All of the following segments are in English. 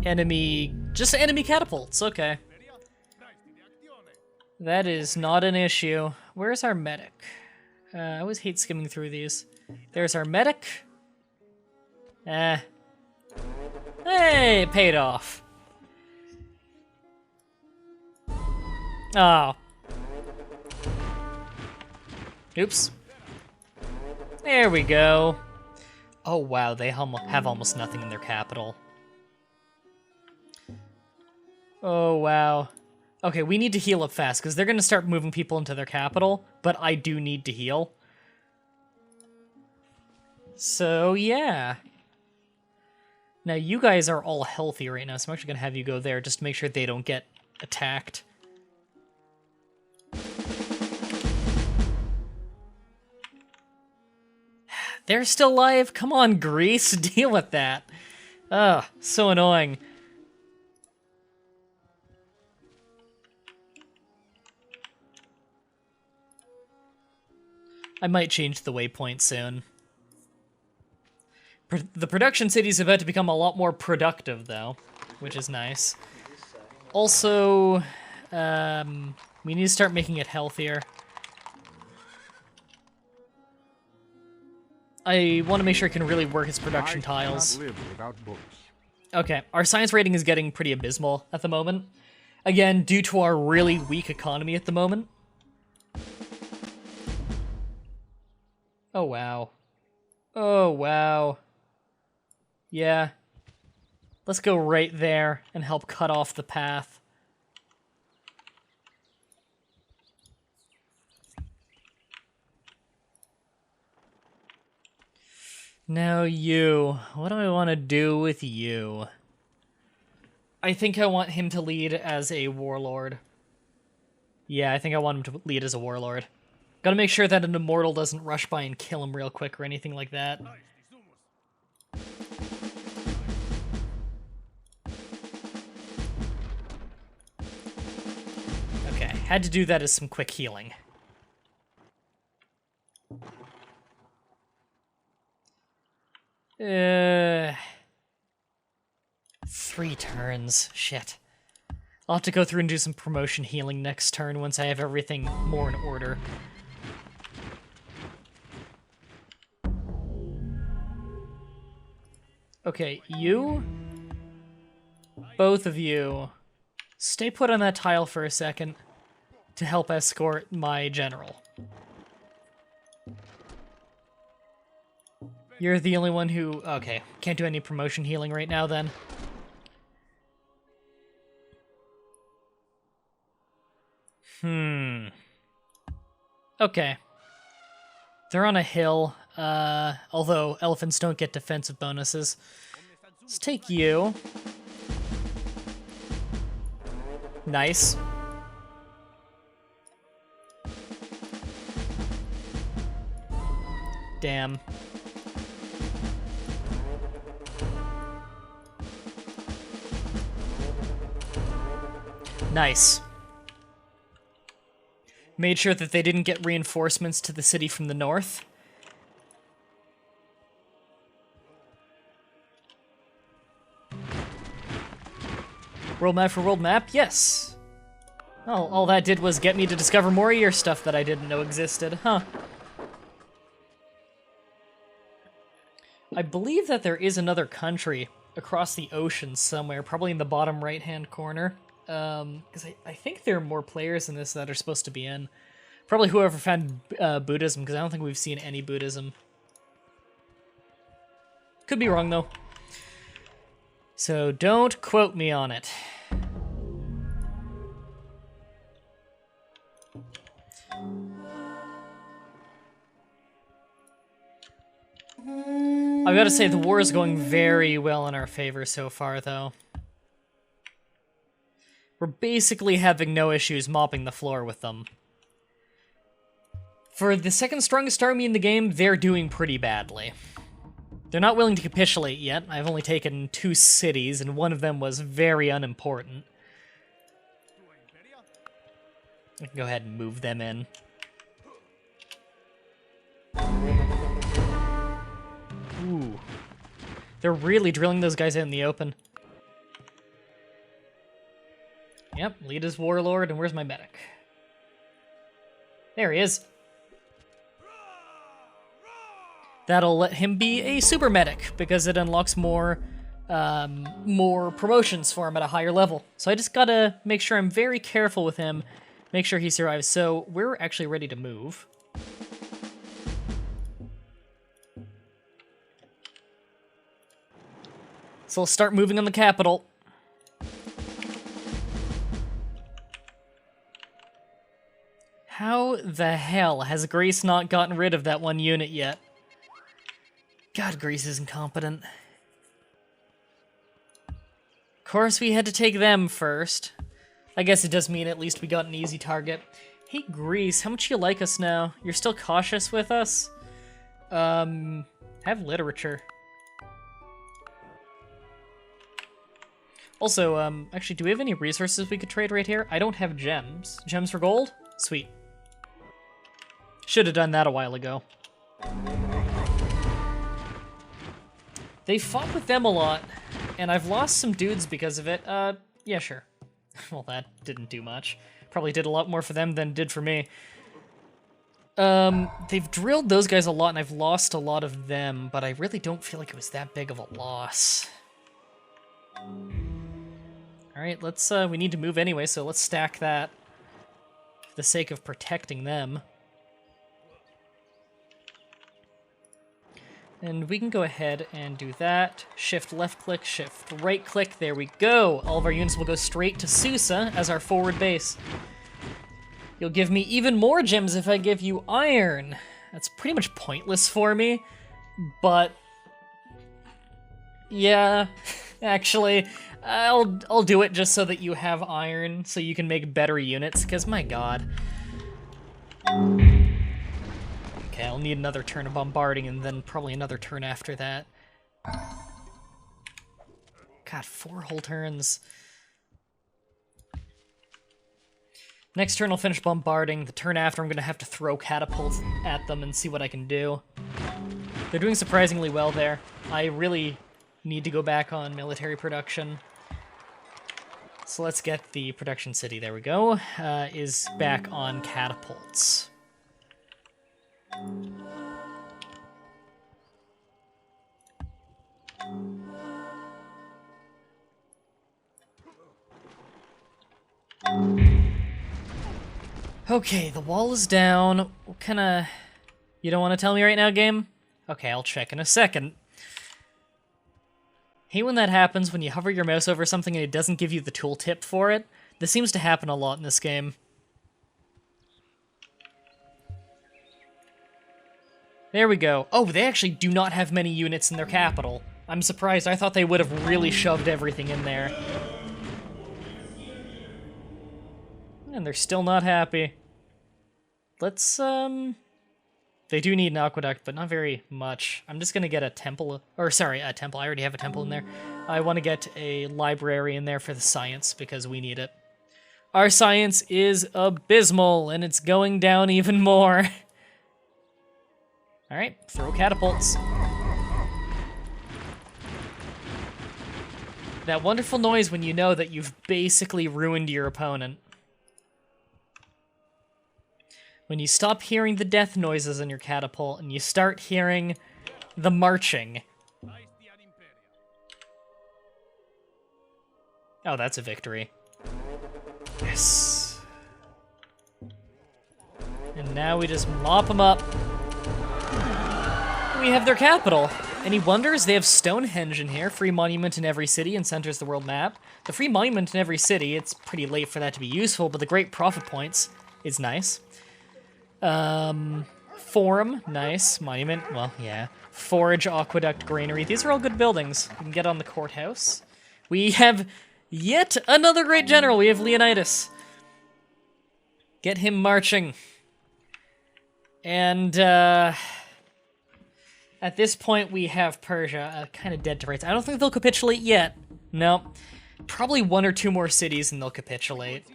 enemy... just enemy catapults, okay. That is not an issue. Where's our medic? I always hate skimming through these. There's our medic. Hey, it paid off. Oh. Oops. There we go. Oh wow, they have almost nothing in their capital. Oh wow. Okay, we need to heal up fast, because they're going to start moving people into their capital, but I do need to heal. So, yeah. Now, you guys are all healthy right now, so I'm actually going to have you go there just to make sure they don't get attacked. They're still alive? Come on, Greece, deal with that. Ugh, so annoying. I might change the waypoint soon. The production city is about to become a lot more productive, though, which is nice. Also, we need to start making it healthier. I want to make sure it can really work its production tiles. Okay, our science rating is getting pretty abysmal at the moment. Again, due to our really weak economy at the moment. Oh, wow. Oh, wow. Yeah. Let's go right there and help cut off the path. Now you. What do I want to do with you? I think I want him to lead as a warlord. Yeah, I think I want him to lead as a warlord. Gotta make sure that an immortal doesn't rush by and kill him real quick or anything like that. Okay, had to do that as some quick healing. Three turns. Shit. I'll have to go through and do some promotion healing next turn once I have everything more in order. Okay, you, both of you, stay put on that tile for a second to help escort my general. You're the only one who... okay, can't do any promotion healing right now then. Okay. They're on a hill, although elephants don't get defensive bonuses. Let's take you. Nice. Damn. Nice. Made sure that they didn't get reinforcements to the city from the north. World map for world map? Yes. Oh, all that did was get me to discover more Meier stuff that I didn't know existed. Huh. I believe that there is another country across the ocean somewhere, probably in the bottom right-hand corner. Because I think there are more players in this that are supposed to be in. Probably whoever found Buddhism, because I don't think we've seen any Buddhism. Could be wrong, though. So don't quote me on it. I've got to say, the war is going very well in our favor so far, though. We're basically having no issues mopping the floor with them. For the second strongest army in the game, they're doing pretty badly. They're not willing to capitulate yet. I've only taken 2 cities, and one of them was very unimportant. I can go ahead and move them in. Ooh. They're really drilling those guys out in the open. Yep, lead as warlord, and where's my medic? There he is. That'll let him be a super medic, because it unlocks more promotions for him at a higher level. So I just gotta make sure I'm very careful with him, make sure he survives. So we're actually ready to move. So let's start moving on the capital. How the hell has Greece not gotten rid of that one unit yet? God, Greece is incompetent. Of course, we had to take them first. I guess it does mean at least we got an easy target. Hey, Greece, how much you like us now? You're still cautious with us? Have literature. Also, actually, do we have any resources we could trade right here? I don't have gems. Gems for gold? Sweet. Should have done that a while ago. They fought with them a lot, and I've lost some dudes because of it. Yeah, sure. Well, that didn't do much. Probably did a lot more for them than it did for me. They've drilled those guys a lot, and I've lost a lot of them, but I really don't feel like it was that big of a loss. Alright, let's, we need to move anyway, so let's stack that for the sake of protecting them. And we can go ahead and do that. Shift left click, shift right click, there we go! All of our units will go straight to Susa as our forward base. You'll give me even more gems if I give you iron. That's pretty much pointless for me, but... yeah, actually, I'll do it just so that you have iron, so you can make better units, because my god. Okay, I'll need another turn of bombarding, and then probably another turn after that. God, 4 whole turns. Next turn I'll finish bombarding. The turn after I'm going to have to throw catapults at them and see what I can do. They're doing surprisingly well there. I really need to go back on military production. So let's get the production city, there we go, is back on catapults. Okay, the wall is down. What kind of... You don't want to tell me right now, game? Okay, I'll check in a second. Hate when that happens, when you hover your mouse over something and it doesn't give you the tooltip for it. This seems to happen a lot in this game. There we go. Oh, they actually do not have many units in their capital. I'm surprised. I thought they would have really shoved everything in there. And they're still not happy. Let's, They do need an aqueduct, but not very much. I'm just gonna get a temple, or sorry, a temple. I already have a temple in there. I want to get a library in there for the science, because we need it. Our science is abysmal, and it's going down even more. Alright, throw catapults. That wonderful noise when you know that you've basically ruined your opponent. When you stop hearing the death noises in your catapult and you start hearing the marching. Oh, that's a victory. Yes. And now we just mop them up. We have their capital. Any wonders? They have Stonehenge in here, free monument in every city and centers the world map. The free monument in every city, it's pretty late for that to be useful, but the great profit points is nice. Forum, nice. Monument, well, yeah. Forage, aqueduct, granary. These are all good buildings. We can get on the courthouse. We have yet another great general. We have Leonidas. Get him marching. And, at this point, we have Persia kind of dead to rights. I don't think they'll capitulate yet. No. Probably 1 or 2 more cities and they'll capitulate.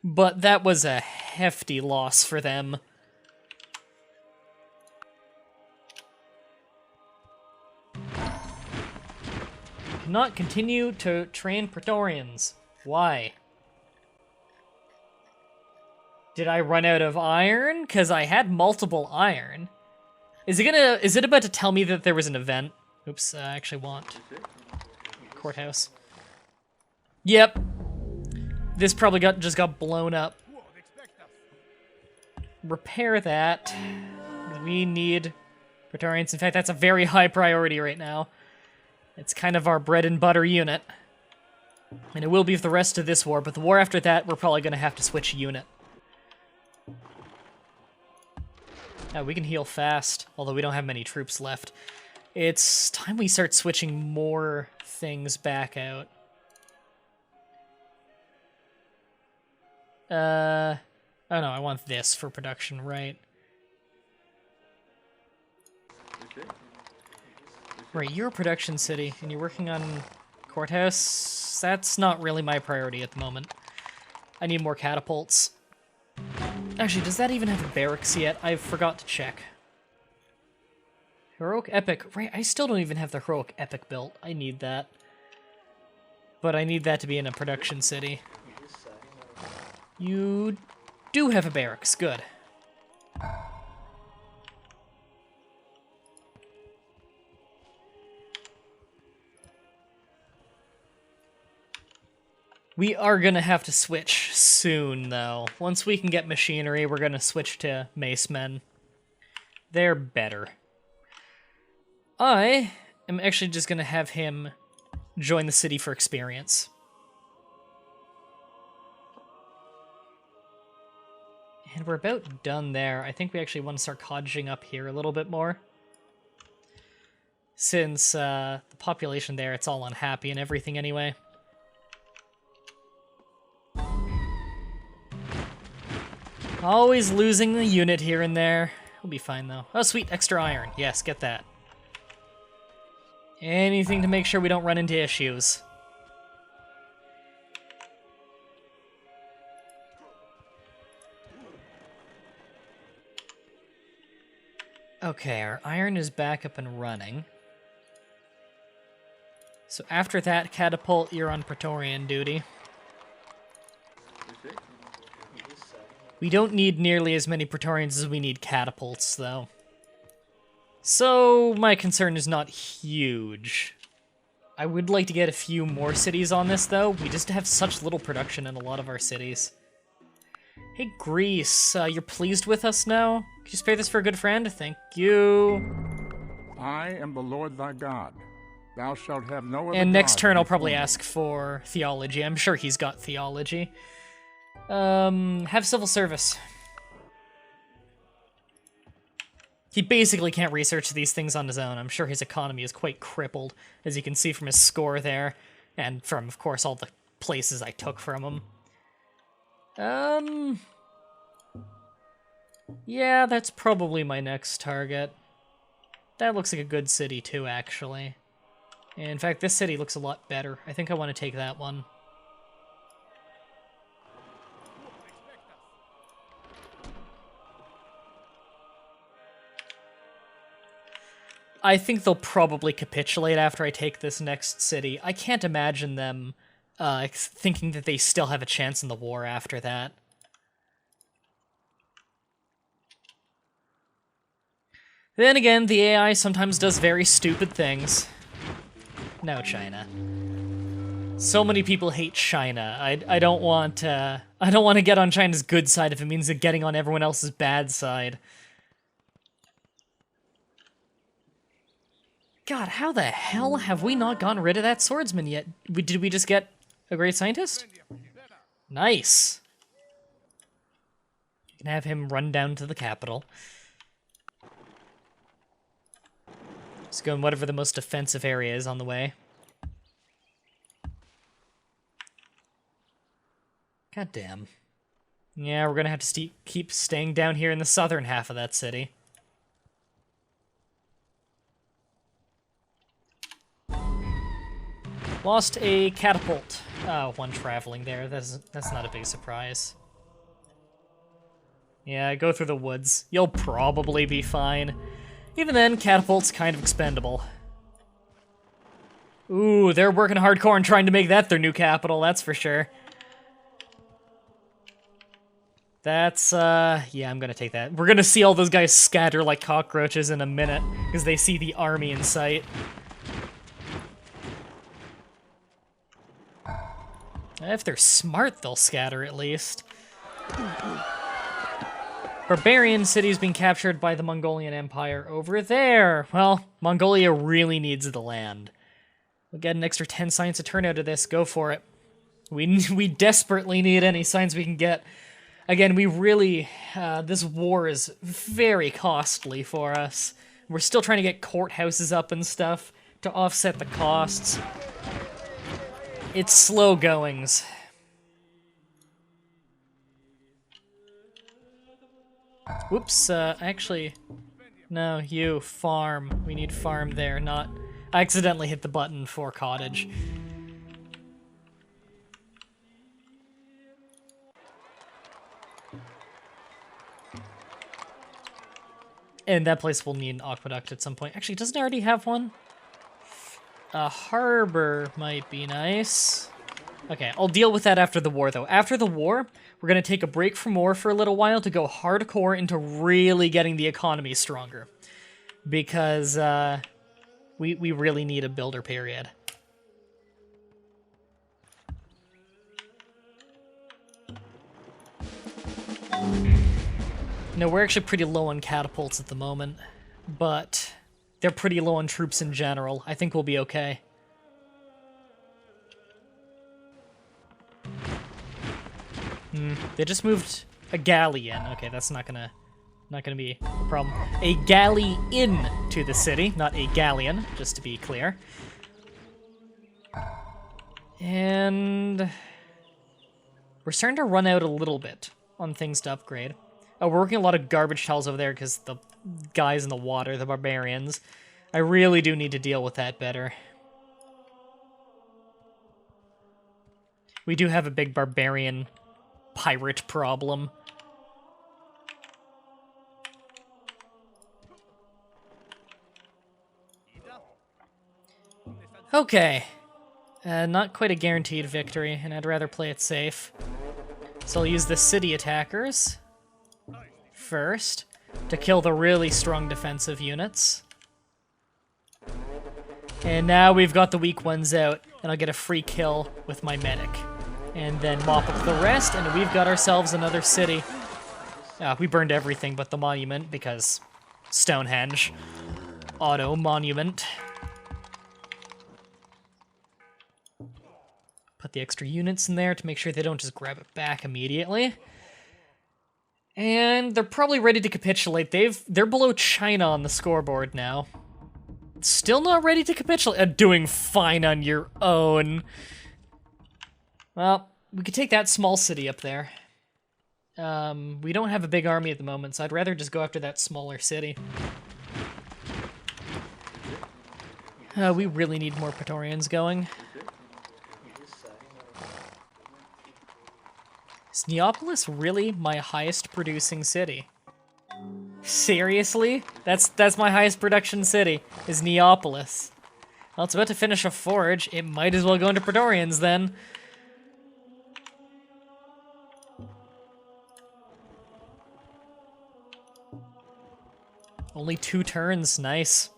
But that was a hefty loss for them. Cannot continue to train Praetorians. Why? Did I run out of iron? Because I had multiple iron. Is it about to tell me that there was an event? Oops, I actually want courthouse. Yep. This probably just got blown up. Repair that. We need Praetorians. In fact, that's a very high priority right now. It's kind of our bread and butter unit. And it will be for the rest of this war, but the war after that, we're probably going to have to switch unit. Yeah, we can heal fast, although we don't have many troops left. It's time we start switching more things back out. Oh no, I want this for production, right? Right, you're a production city, and you're working on courthouse. That's not really my priority at the moment. I need more catapults. Actually, does that even have a barracks yet? I forgot to check. Heroic Epic. Right, I still don't even have the Heroic Epic built. I need that. But I need that to be in a production city. You do have a barracks. Good. We are gonna have to switch soon, though. Once we can get machinery, we're gonna switch to macemen. They're better. I am actually just gonna have him join the city for experience. And we're about done there. I think we actually want to start cottaging up here a little bit more. Since the population there, it's all unhappy and everything anyway. Always losing the unit here and there. We'll be fine, though. Oh, sweet, extra iron. Yes, get that. Anything to make sure we don't run into issues. Okay, our iron is back up and running. So after that catapult, you're on Praetorian duty. We don't need nearly as many Praetorians as we need catapults, though. So my concern is not huge. I would like to get a few more cities on this, though. We just have such little production in a lot of our cities. Hey, Greece, you're pleased with us now? Could you spare this for a good friend? Thank you. I am the Lord thy God. Thou shalt have no other And next God turn I'll before probably me. ask for theology. I'm sure he's got theology. Have civil service. He basically can't research these things on his own. I'm sure his economy is quite crippled, as you can see from his score there, and from, of course, all the places I took from him. Yeah, that's probably my next target. That looks like a good city, too, actually. In fact, this city looks a lot better. I think I want to take that one. I think they'll probably capitulate after I take this next city. I can't imagine them thinking that they still have a chance in the war after that. Then again, the AI sometimes does very stupid things. No, China. So many people hate China. I don't want to get on China's good side if it means getting on everyone else's bad side. God, how the hell have we not gotten rid of that swordsman yet? Did we just get a great scientist? Nice. You can have him run down to the capital. Let's go in whatever the most defensive area is on the way. God damn. Yeah, we're gonna have to keep staying down here in the southern half of that city. Lost a catapult. Oh, one traveling there. That's not a big surprise. Yeah, go through the woods. You'll probably be fine. Even then, catapult's kind of expendable. Ooh, they're working hardcore and trying to make that their new capital, that's for sure. That's, yeah, I'm gonna take that. We're gonna see all those guys scatter like cockroaches in a minute, because they see the army in sight. If they're smart, they'll scatter at least. Barbarian city's being captured by the Mongolian Empire over there. Well, Mongolia really needs the land. We'll get an extra 10 science to turn out of this. Go for it. We desperately need any science we can get. Again, we really... this war is very costly for us. We're still trying to get courthouses up and stuff to offset the costs. It's slow goings. Whoops, actually... No, you, farm. We need farm there, not... I accidentally hit the button for cottage. And that place will need an aqueduct at some point. Actually, doesn't it already have one? A harbor might be nice. Okay, I'll deal with that after the war, though. After the war, we're going to take a break from war for a little while to go hardcore into really getting the economy stronger. Because, we really need a builder period. No, we're actually pretty low on catapults at the moment, but they're pretty low on troops in general. I think we'll be okay. They just moved a galley in. Okay, that's not gonna be a problem. A galley in to the city, not a galleon, just to be clear. And we're starting to run out a little bit on things to upgrade. Oh, we're working a lot of garbage tiles over there because the guys in the water, the barbarians. I really do need to deal with that better. We do have a big barbarian pirate problem. Okay. Not quite a guaranteed victory, and I'd rather play it safe. So I'll use the city attackers first to kill the really strong defensive units. And now we've got the weak ones out, and I'll get a free kill with my medic. And then mop up the rest, and we've got ourselves another city. We burned everything but the monument, because Stonehenge. Auto monument. Put the extra units in there to make sure they don't just grab it back immediately. And they're probably ready to capitulate. They're below China on the scoreboard now. Still not ready to capitulate. Doing fine on your own. Well, we could take that small city up there. We don't have a big army at the moment, so I'd rather just go after that smaller city. We really need more Praetorians going. Is Neapolis really my highest producing city? Seriously? That's my highest production city, is Neapolis. Well, it's about to finish a forge. It might as well go into Praetorians then. Only 2 turns, nice.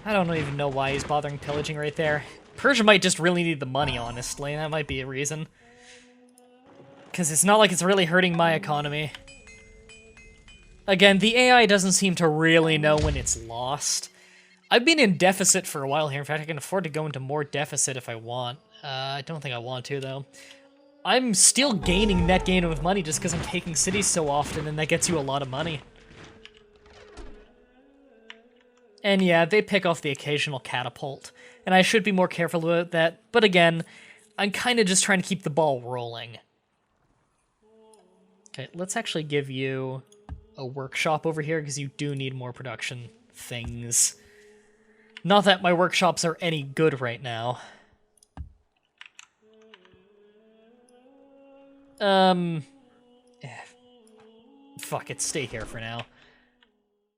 I don't even know why he's bothering pillaging right there. Persia might just really need the money, honestly. That might be a reason. Because it's not like it's really hurting my economy. Again, the AI doesn't seem to really know when it's lost. I've been in deficit for a while here. In fact, I can afford to go into more deficit if I want. I don't think I want to, though. I'm still gaining net gain of money just because I'm taking cities so often, and that gets you a lot of money. And yeah, they pick off the occasional catapult, and I should be more careful about that, but again, I'm kind of just trying to keep the ball rolling. Okay, let's actually give you a workshop over here, because you do need more production things. Not that my workshops are any good right now. Fuck it, stay here for now.